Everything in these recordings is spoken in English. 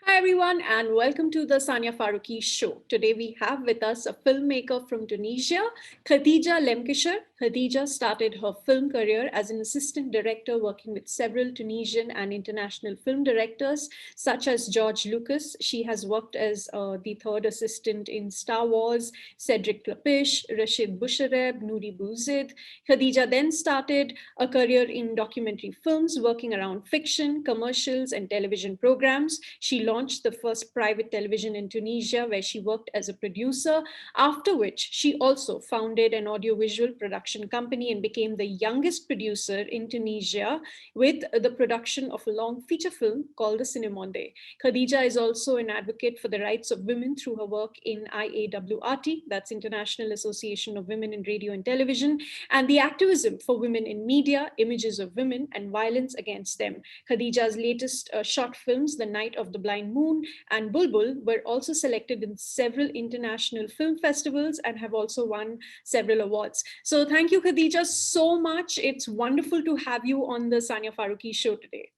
Hi everyone and welcome to the Sania Farooqui show. Today we have with us a filmmaker from Tunisia, Khedija Lemkecher. Khedija started her film career as an assistant director working with several Tunisian and international film directors such as George Lucas. She has worked as the third assistant in Star Wars, Cedric Klapisch, Rashid Bouchareb, Nouri Bouzid. Khedija then started a career in documentary films working around fiction, commercials and television programs. She launched the first private television in Tunisia, where she worked as a producer, after which she also founded an audiovisual production company and became the youngest producer in Tunisia with the production of a long feature film called The Cinemonde. Khadija is also an advocate for the rights of women through her work in IAWRT, that's International Association of Women in Radio and Television, and the activism for women in media, images of women, and violence against them. Khadija's latest short films, The Night of the Blind Moon and Bulbul, were also selected in several international film festivals and have also won several awards. So thank you, Khadija, so much. It's wonderful to have you on the Sania Farooqui show today.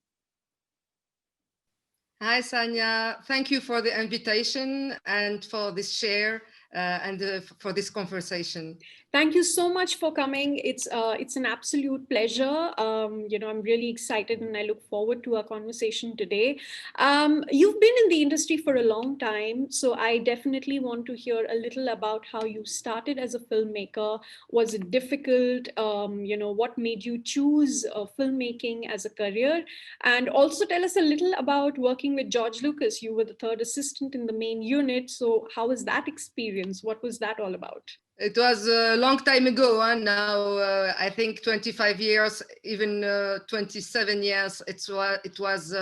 Hi, Sania. Thank you for the invitation and for this share and for this conversation. Thank you so much for coming. It's an absolute pleasure. I'm really excited and I look forward to our conversation today. You've been in the industry for a long time, so I definitely want to hear a little about how you started as a filmmaker. Was it difficult? What made you choose filmmaking as a career? And also tell us a little about working with George Lucas. You were the third assistant in the main unit. So how was that experience? What was that all about? It was a long time ago. Now, I think 25 years, even 27 years. It was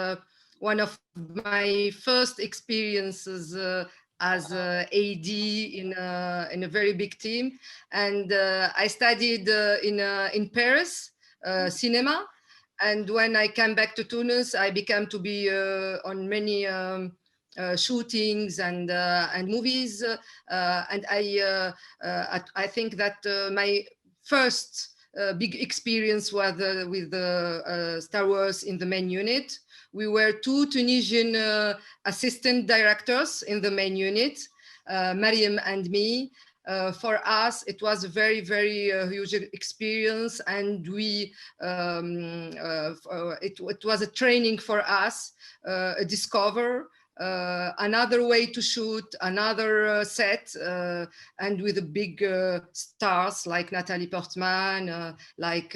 one of my first experiences as AD in a very big team. And I studied in Paris, cinema. And when I came back to Tunis, I began to be on many shootings and movies, and I think that my first big experience was with Star Wars in the main unit. We were two Tunisian assistant directors in the main unit, Mariam and me. For us, it was a very, very huge experience, and it was a training for us, a discover. Another way to shoot, another set, and with the big stars like Natalie Portman, like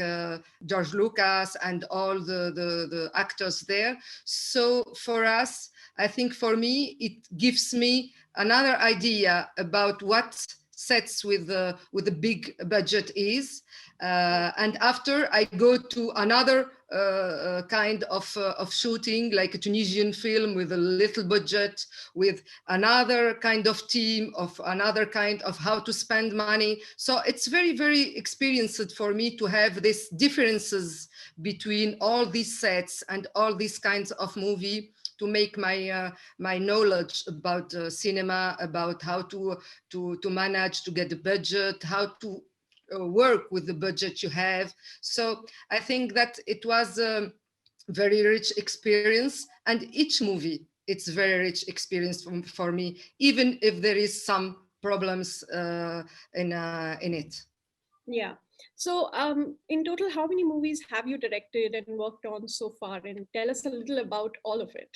George Lucas, and all the actors there. So for us, I think for me, it gives me another idea about what sets with the big budget is. And after I go to another kind of shooting, like a Tunisian film with a little budget, with another kind of team, of another kind of how to spend money. So it's very, very experienced for me to have these differences between all these sets and all these kinds of movie, to make my knowledge about cinema, about how to manage to get the budget, how to work with the budget you have. So I think that it was a very rich experience, and each movie, it's very rich experience for me, even if there is some problems in it. Yeah. So in total, how many movies have you directed and worked on so far? And tell us a little about all of it.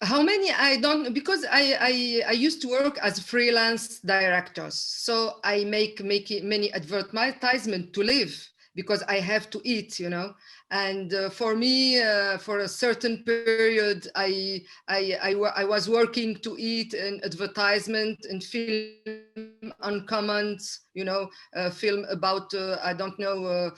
How many? I don't, because I used to work as a freelance director, so I make many advertisement to live, because I have to eat, And for me, for a certain period, I was working to eat in advertisement and film on comments, film about I don't know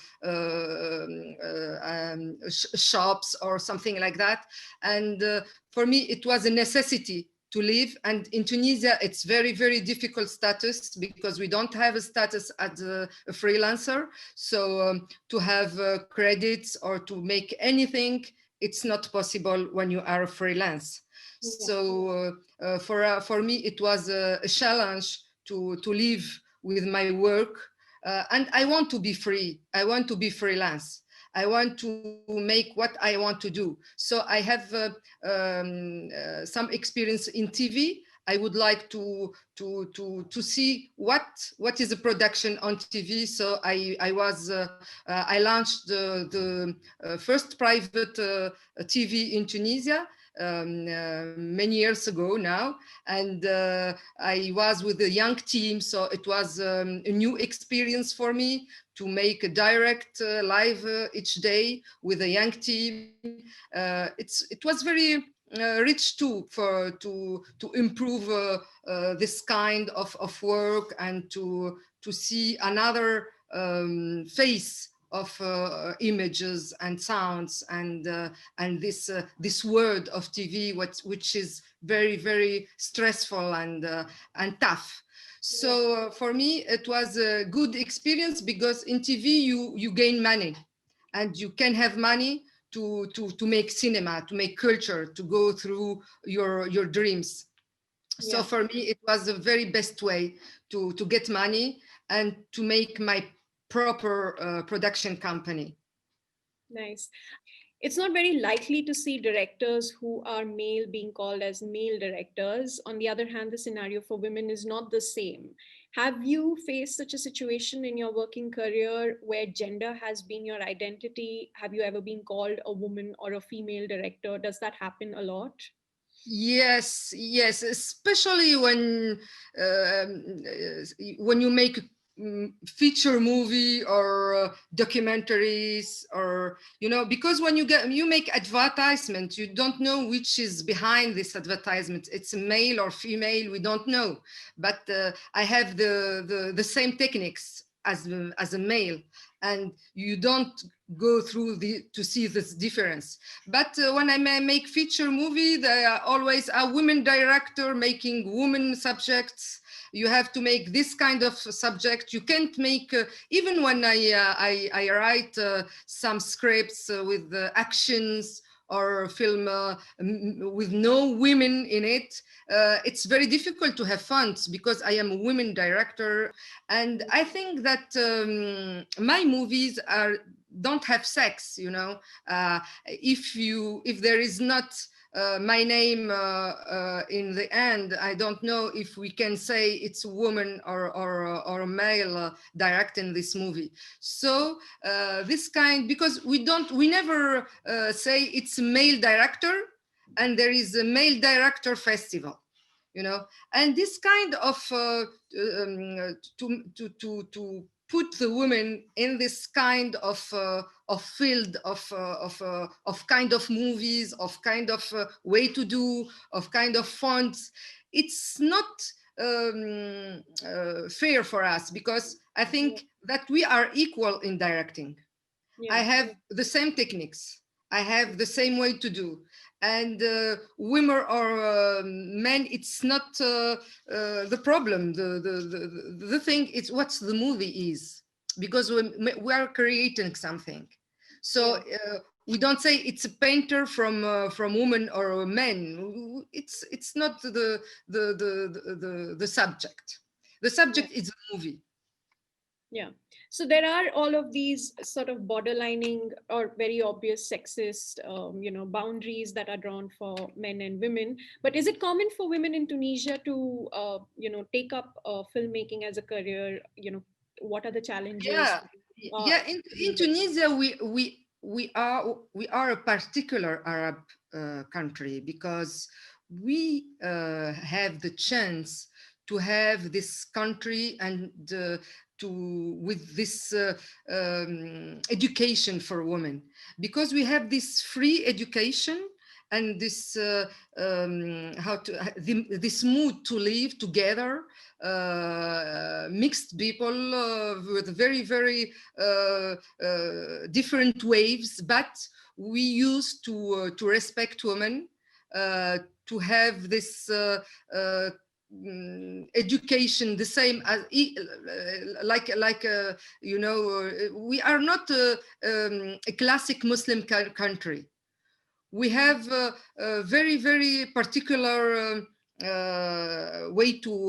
shops or something like that. And for me, it was a necessity to live. And in Tunisia, it's very, very difficult status, because we don't have a status as a freelancer. So to have credits or to make anything, it's not possible when you are a freelance. Yeah. So for me, it was a challenge to live with my work. And I want to be free. I want to be freelance. I want to make what I want to do. So I have some experience in TV. I would like to see what is a production on TV. So I launched the first private TV in Tunisia many years ago now, and I was with a young team, so it was a new experience for me to make a direct live each day with a young team. It was very rich too to improve this kind of work, and to see another face of images and sounds, and this world of TV, which is very, very stressful and tough. So for me, it was a good experience, because in TV you gain money, and you can have money to make cinema, to make culture, to go through your dreams. So for me, it was the very best way to get money and to make my proper production company. Nice. It's not very likely to see directors who are male being called as male directors. On the other hand, the scenario for women is not the same. Have you faced such a situation in your working career where gender has been your identity? Have you ever been called a woman or a female director? Does that happen a lot? Yes, yes, especially when you make feature movie or documentaries, or because when you make advertisement, you don't know which is behind this advertisement. It's male or female, we don't know. But I have the same techniques as a male, and you don't go through to see this difference. But when I make feature movie, there are always a women director making women subjects. You have to make this kind of subject. You can't make even when I write some scripts with actions or film with no women in it. It's very difficult to have funds, because I am a women director, and I think that my movies don't have sex. If there is not my name in the end, I don't know if we can say it's a woman or a male directing this movie. So this kind, because we never say it's a male director and there is a male director festival, and this kind of to put the women in this kind of field of kind of movies, of kind of way to do, of kind of fonts. It's not fair for us, because I think that we are equal in directing. I have the same techniques. I have the same way to do. And women or men, it's not the problem. The thing is what the movie is, because we are creating something. So we don't say it's a painter from woman or men. It's not the subject. The subject is the movie. Yeah. So there are all of these sort of borderlining or very obvious sexist, boundaries that are drawn for men and women. But is it common for women in Tunisia to, take up filmmaking as a career? What are the challenges? Yeah. In Tunisia, we are a particular Arab country, because we have the chance to have this country and with this education for women, because we have this free education and this this mood to live together, mixed people with very, very different waves, but we used to respect women, to have this education the same as we are not a classic Muslim country. We have a very, very particular way to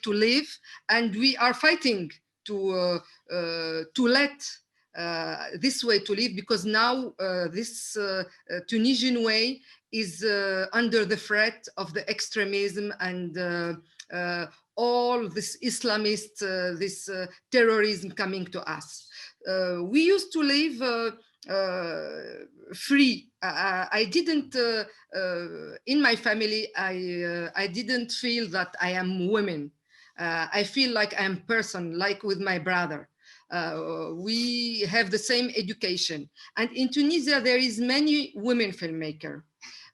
live, and we are fighting to let this way to live, because now this Tunisian way is under the threat of the extremism and all this Islamist, this terrorism coming to us. We used to live free. I didn't, in my family, I didn't feel that I am women. I feel like I am person, like with my brother. We have the same education. And in Tunisia, there is many women filmmakers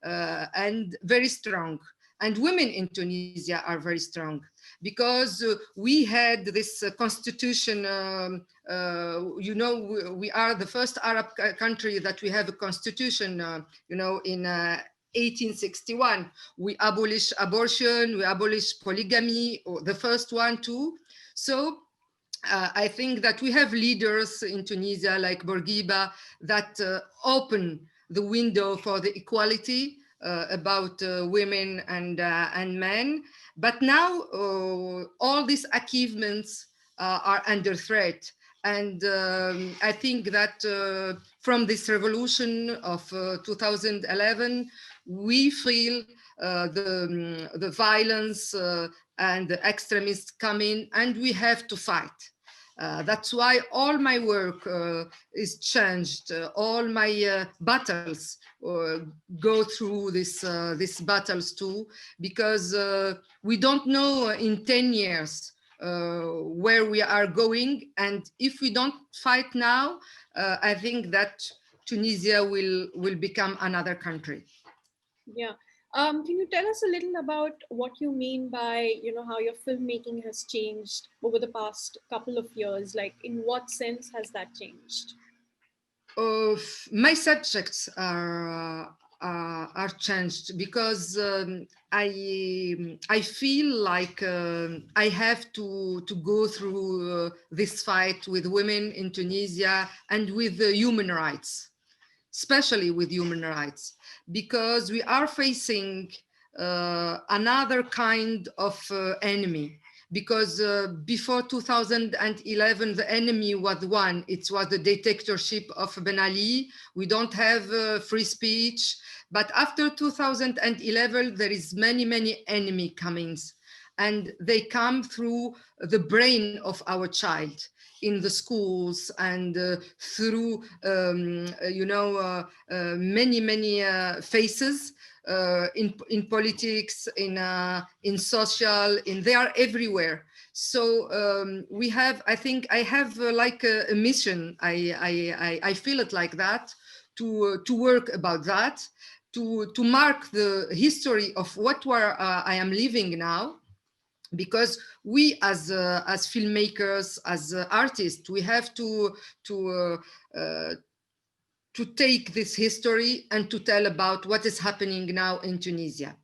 and very strong. And women in Tunisia are very strong because we had this constitution. You know, we are the first Arab country that we have a constitution, you know, in 1861. We abolished abortion, we abolished polygamy, or the first one too. So I think that we have leaders in Tunisia like Bourguiba that open the window for the equality about women and men. But now all these achievements are under threat. And I think that from this revolution of 2011, we feel the violence and the extremists come in, and we have to fight. That's why all my work is changed. All my battles go through these battles too, because we don't know in 10 years where we are going. And if we don't fight now, I think that Tunisia will become another country. Yeah. Can you tell us a little about what you mean by, you know, how your filmmaking has changed over the past couple of years? Like, in what sense has that changed? My subjects are changed because I feel like I have to go through this fight with women in Tunisia and with human rights, especially with human rights, because we are facing another kind of enemy. Because before 2011, the enemy was one. It was the dictatorship of Ben Ali. We don't have free speech. But after 2011, there is many enemy comings. And they come through the brain of our child in the schools and through, you know, many faces. In politics, in social, they are everywhere. So we have, I think I have like a mission. I feel it like that, to work about that, to mark the history of what I am living now. Because we as filmmakers, as artists, we have to take this history and to tell about what is happening now in Tunisia.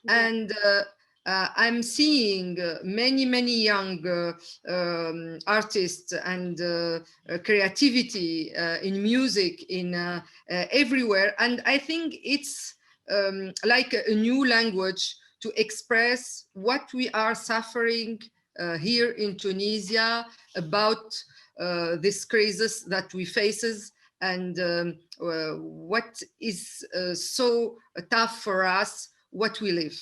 Yeah. And I'm seeing many young artists and creativity in music, in everywhere. And I think it's like a new language to express what we are suffering here in Tunisia about this crisis that we faces, and what is so tough for us, what we live.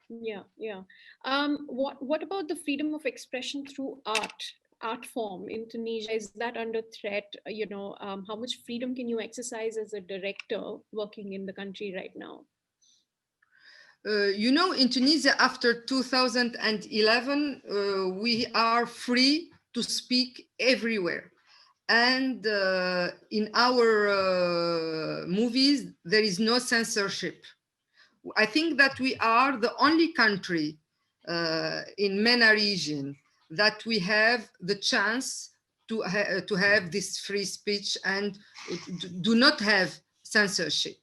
Yeah. What about the freedom of expression through art form in Tunisia? Is that under threat? You know, how much freedom can you exercise as a director working in the country right now? You know, in Tunisia, after 2011, we are free to speak everywhere. And in our movies, there is no censorship. I think that we are the only country in MENA region that we have the chance to have this free speech and do not have censorship.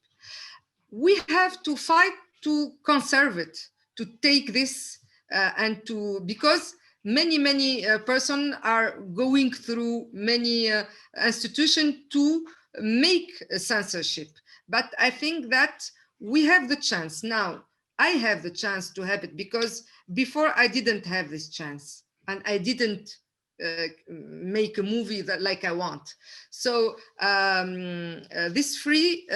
We have to fight to conserve it, to take this and to, because many persons are going through many institutions to make a censorship. But I think that we have the chance now. I have the chance to have it, because before I didn't have this chance, and I didn't make a movie that like I want. So this free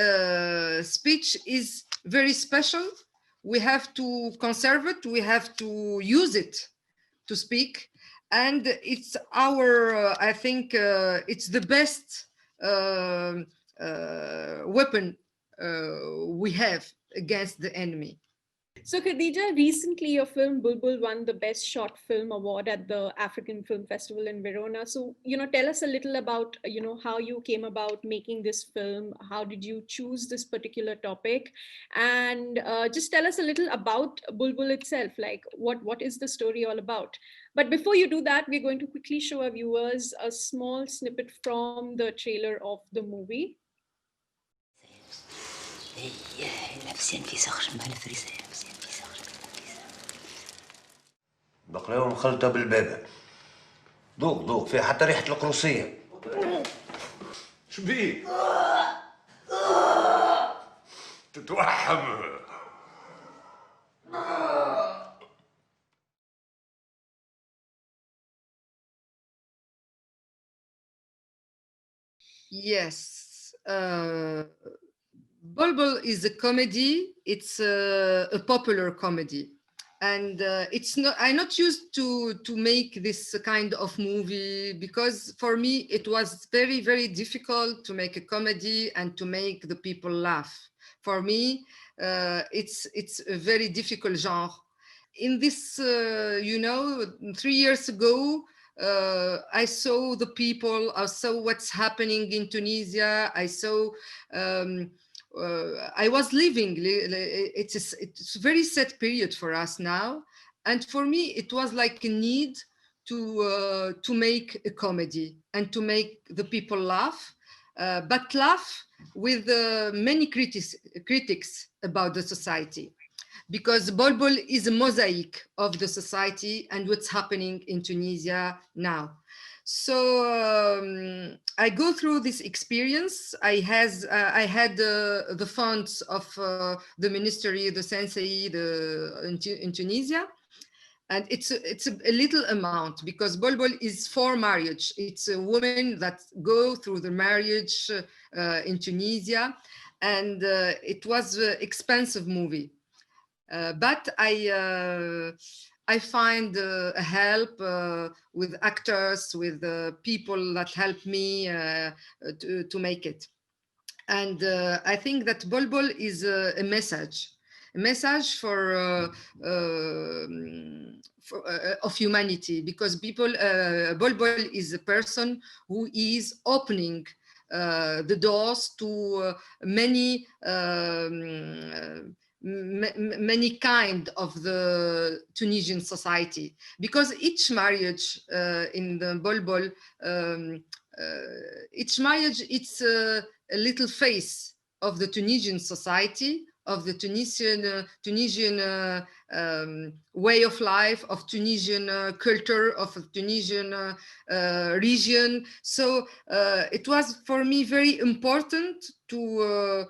speech is very special. We have to conserve it. We have to use it to speak. And it's our, I think it's the best weapon we have against the enemy. So Khadija, recently your film Bulbul won the Best Short Film Award at the African Film Festival in Verona. So, tell us a little about, how you came about making this film. How did you choose this particular topic? And just tell us a little about Bulbul itself, like what is the story all about? But before you do that, we're going to quickly show our viewers a small snippet from the trailer of the movie. بقلاوة مخلطة بالبابا. ذوق ذوق فيها حتى ريحة القروصية. شبيه؟ تتوحم. Yes. Bulbul is a comedy. It's a popular comedy. And it's not. I'm not used to make this kind of movie because for me it was very, very difficult to make a comedy and to make the people laugh. For me, it's a very difficult genre. In this, 3 years ago, I saw the people. I saw what's happening in Tunisia. I saw. I was living. It's a very sad period for us now, and for me, it was like a need to make a comedy and to make the people laugh, but laugh with many critics about the society, because Bulbul is a mosaic of the society and what's happening in Tunisia now. So I go through this experience. I had the funds of the ministry, the Sensei, in Tunisia, and it's a little amount because Bulbul is for marriage. It's a woman that go through the marriage in Tunisia, and it was an expensive movie. But I find help with actors, with people that help me to make it. And I think that Bulbul is a message of humanity, because Bulbul is a person who is opening the doors to many many kind of the Tunisian society, because each marriage in the Bulbul, each marriage, it's a little face of the Tunisian society, of the Tunisian way of life, of Tunisian culture, of Tunisian region. So it was for me very important to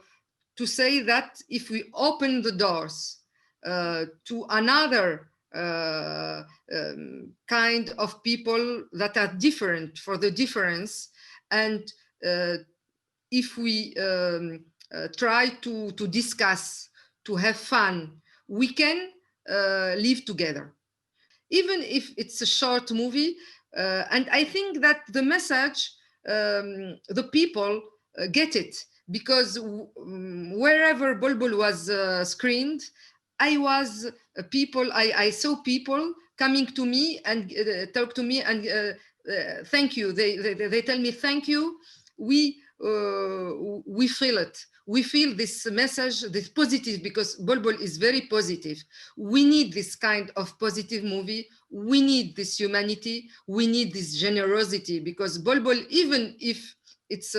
say that if we open the doors to another kind of people that are different for the difference, and if we try to discuss, to have fun, we can live together, even if it's a short movie. And I think that the message, the people get it, because wherever Bulbul was screened, I saw people coming to me and talk to me and thank you. They tell me thank you. We feel it. We feel this message, this positive, because Bulbul is very positive. We need this kind of positive movie. We need this humanity. We need this generosity, because Bulbul, even if it's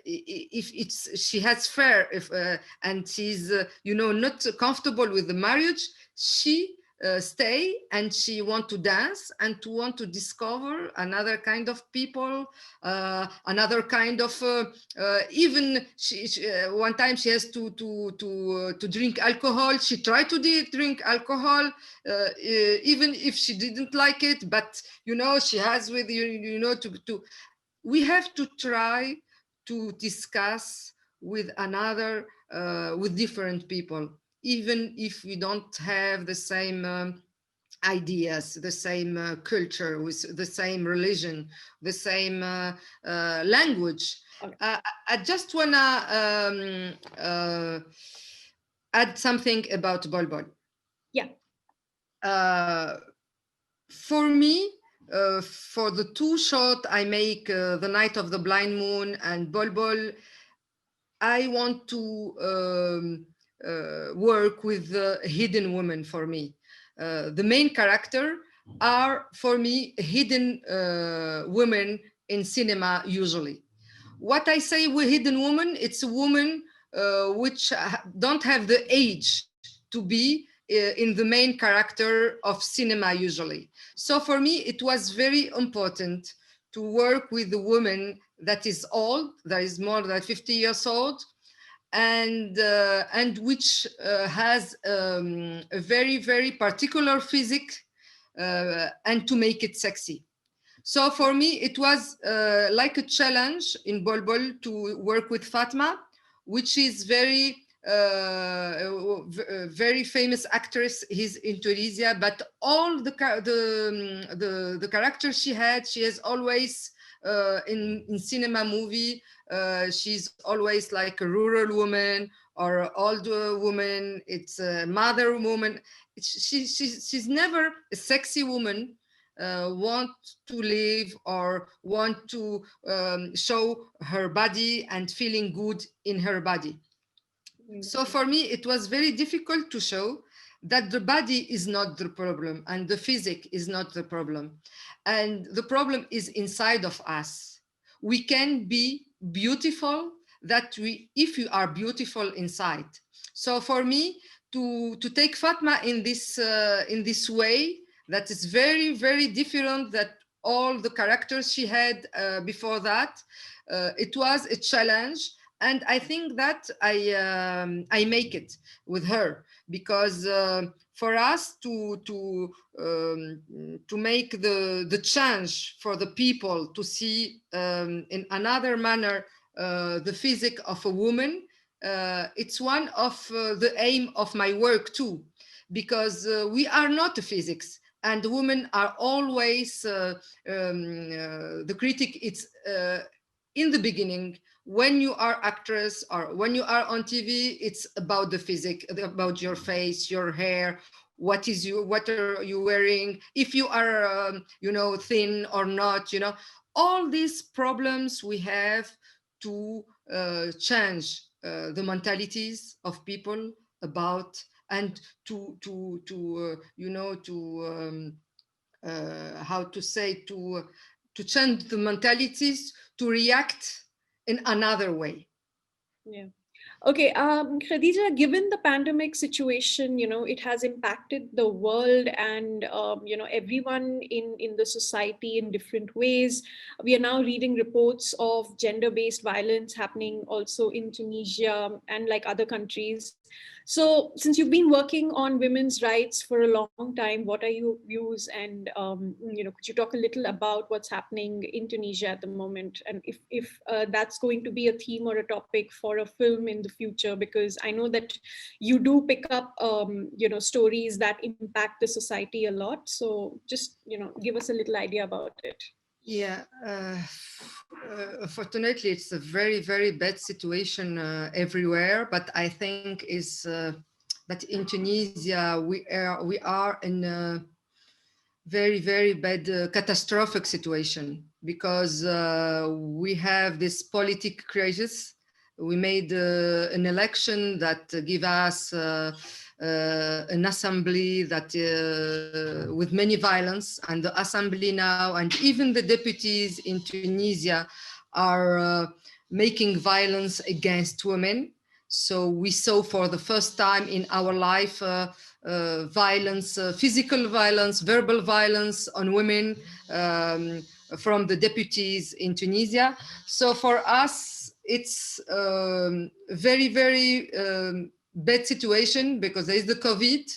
if she has fear, and she's not comfortable with the marriage, she stay, and she want to dance and to want to discover another kind of people, another kind of even one time she has to drink alcohol. She tried to drink alcohol, even if she didn't like it, but she has with to we have to try to discuss with another with different people, even if we don't have the same ideas, the same culture, with the same religion, the same language. Okay. I just wanna add something about Bolbol. Yeah. For me, for the two short I make, The Night of the Blind Moon and Bolbol, I want to work with the hidden woman for me. The main character are, for me, hidden women in cinema usually. What I say with hidden woman, it's a woman which don't have the age to be in the main character of cinema usually. So for me, it was very important to work with a woman that is old, that is more than 50 years old, and which has a very, very particular physique, and to make it sexy. So for me, it was like a challenge in Bolbol to work with Fatma, which is very very famous actress. He's in Tunisia, but all the characters she has always in cinema movie. She's always like a rural woman or old woman. It's a mother woman. She's never a sexy woman. Want to live or want to show her body and feeling good in her body. So for me, it was very difficult to show that the body is not the problem and the physique is not the problem. And the problem is inside of us. We can be beautiful if you are beautiful inside. So for me, to take Fatma in this way, that is very, very different that all the characters she had before that. It was a challenge. And I think that I make it with her, because for us to make the change for the people to see in another manner the physique of a woman, it's one of the aim of my work too, because we are not a physics, and women are always the critic. It's in the beginning. When you are actress or when you are on TV, it's about the physique, about your face, your hair, what are you wearing, if you are thin or not, all these problems we have to change the mentalities of people about, and to how to say, to change the mentalities to react in another way. Yeah. Okay, Khadija, given the pandemic situation, it has impacted the world and, everyone in the society in different ways. We are now reading reports of gender-based violence happening also in Tunisia and like other countries. So since you've been working on women's rights for a long time, what are your views? And, could you talk a little about what's happening in Tunisia at the moment? And if that's going to be a theme or a topic for a film in the future, because I know that you do pick up, stories that impact the society a lot. So just, give us a little idea about it. Yeah, fortunately, it's a very, very bad situation everywhere. But I think is that in Tunisia we are in a very, very bad catastrophic situation, because we have this politic crisis. We made an election that give us an assembly that with many violence, and the assembly now and even the deputies in Tunisia are making violence against women. So we saw for the first time in our life violence, physical violence, verbal violence on women from the deputies in Tunisia. So for us, it's very, very bad situation because there is the COVID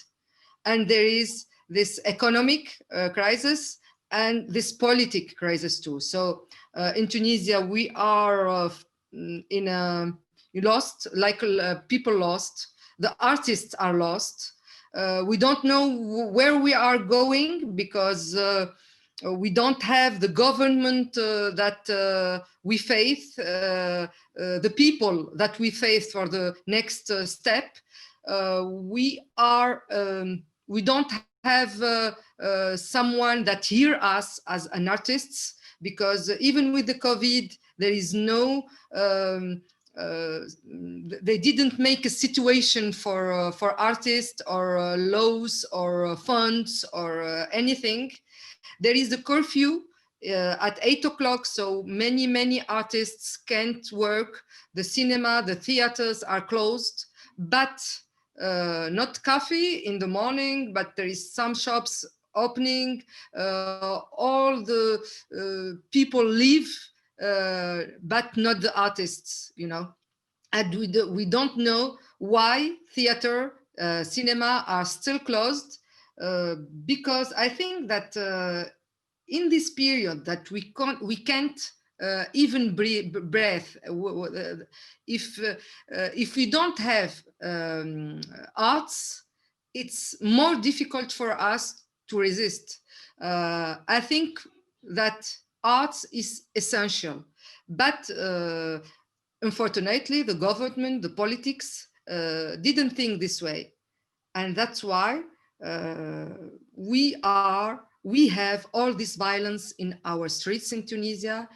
and there is this economic crisis and this politic crisis too. So in Tunisia, we are in a lost, like people lost, the artists are lost. We don't know where we are going because we don't have the government that we face, the people that we face for the next step. We don't have someone that hear us as an artists, because even with the COVID, there is no, they didn't make a situation for artists or laws or funds or anything. There is a curfew at 8 o'clock, so many artists can't work. The cinema, the theaters are closed, but not coffee in the morning, but there is some shops opening. All the people leave, but not the artists, you know. And we don't know why theater, cinema are still closed, because I think that in this period that we can't even breathe. If we don't have arts, it's more difficult for us to resist. I think that arts is essential, but unfortunately, the government, the politics didn't think this way, and that's why we have all this violence in our streets in Tunisia,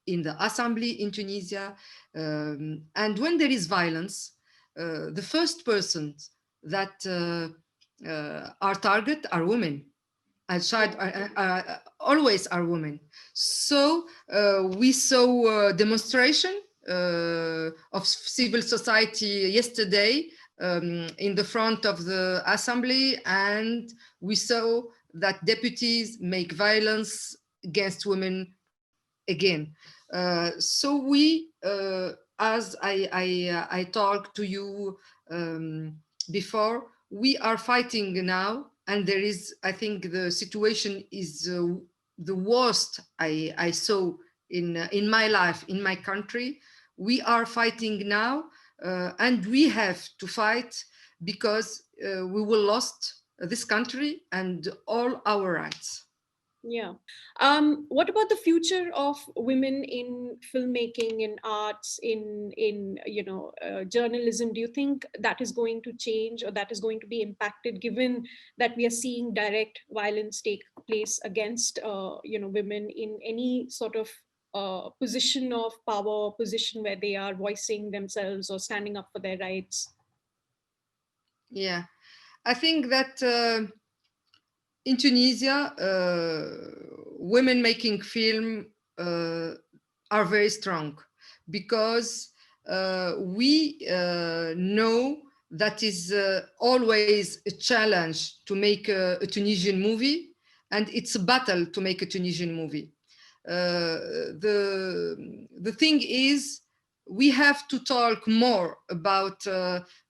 in the assembly in Tunisia. And when there is violence, the first persons that are target are women. And child always are women. So we saw a demonstration of civil society yesterday in the front of the assembly, and we saw that deputies make violence against women again. So we, as I talked to you before, we are fighting now, and there is, I think the situation is the worst I saw in my life, in my country. We are fighting now, and we have to fight because we will lost this country and all our rights. Yeah. What about the future of women in filmmaking, in arts, in journalism? Do you think that is going to change, or that is going to be impacted, given that we are seeing direct violence take place against women in any sort of position of power, position where they are voicing themselves or standing up for their rights? Yeah, I think that in Tunisia, women making film are very strong, because we know that is always a challenge to make a Tunisian movie, and it's a battle to make a Tunisian movie. The thing is, we have to talk more about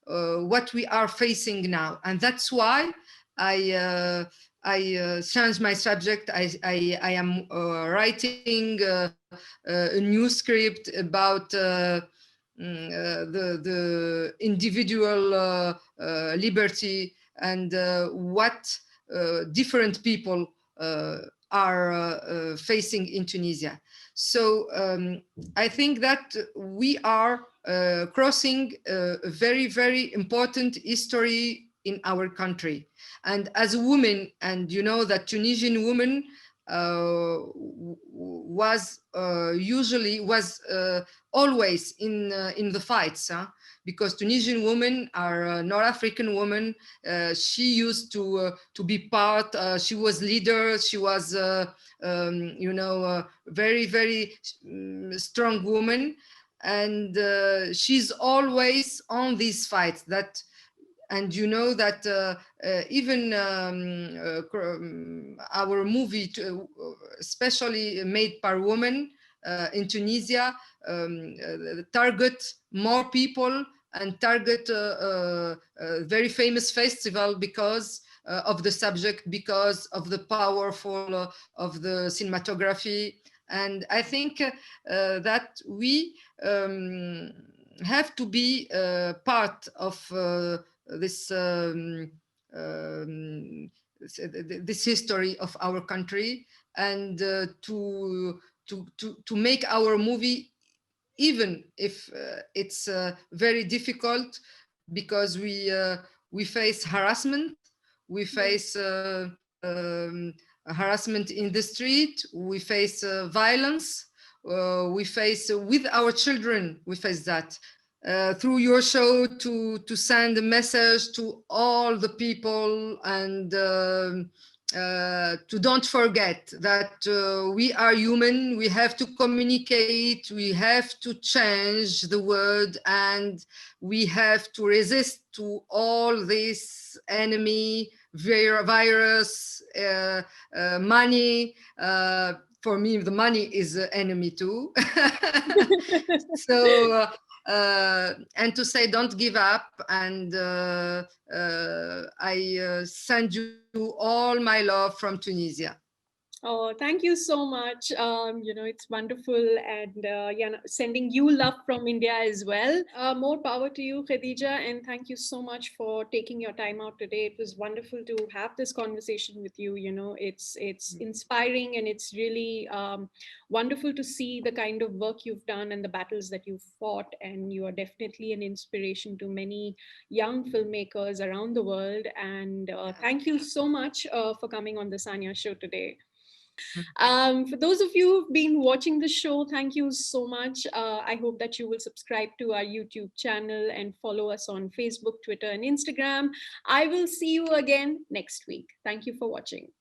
what we are facing now, and that's why I changed my subject. I am writing a new script about the individual liberty and what different people are facing in Tunisia. So I think that we are crossing a very, very important history in our country. And as a woman, and you know that Tunisian woman was always in the fights, huh? Because Tunisian women are North African women. She used to be part. She was leader. She was very, very strong woman, and she's always on these fights. That And you know that even our movie, especially made by women in Tunisia, target more people and target a very famous festival because of the subject, because of the powerful of the cinematography. And I think that we have to be part of this this history of our country, and to make our movie, even if it's very difficult, because we face harassment, we face harassment in the street, we face violence, we face with our children, we face that. Through your show, to send a message to all the people, and to don't forget that we are human, we have to communicate, we have to change the world, and we have to resist to all this enemy, virus, money. For me, the money is an enemy too. So, and to say, don't give up. And I send you all my love from Tunisia. Oh, thank you so much. It's wonderful, and sending you love from India as well. More power to you, Khedija, and thank you so much for taking your time out today. It was wonderful to have this conversation with you. It's inspiring, and it's really wonderful to see the kind of work you've done and the battles that you've fought. And you are definitely an inspiration to many young filmmakers around the world. And thank you so much for coming on the Sania show today. For those of you who've been watching the show, thank you so much. I hope that you will subscribe to our YouTube channel and follow us on Facebook, Twitter, and Instagram. I will see you again next week. Thank you for watching.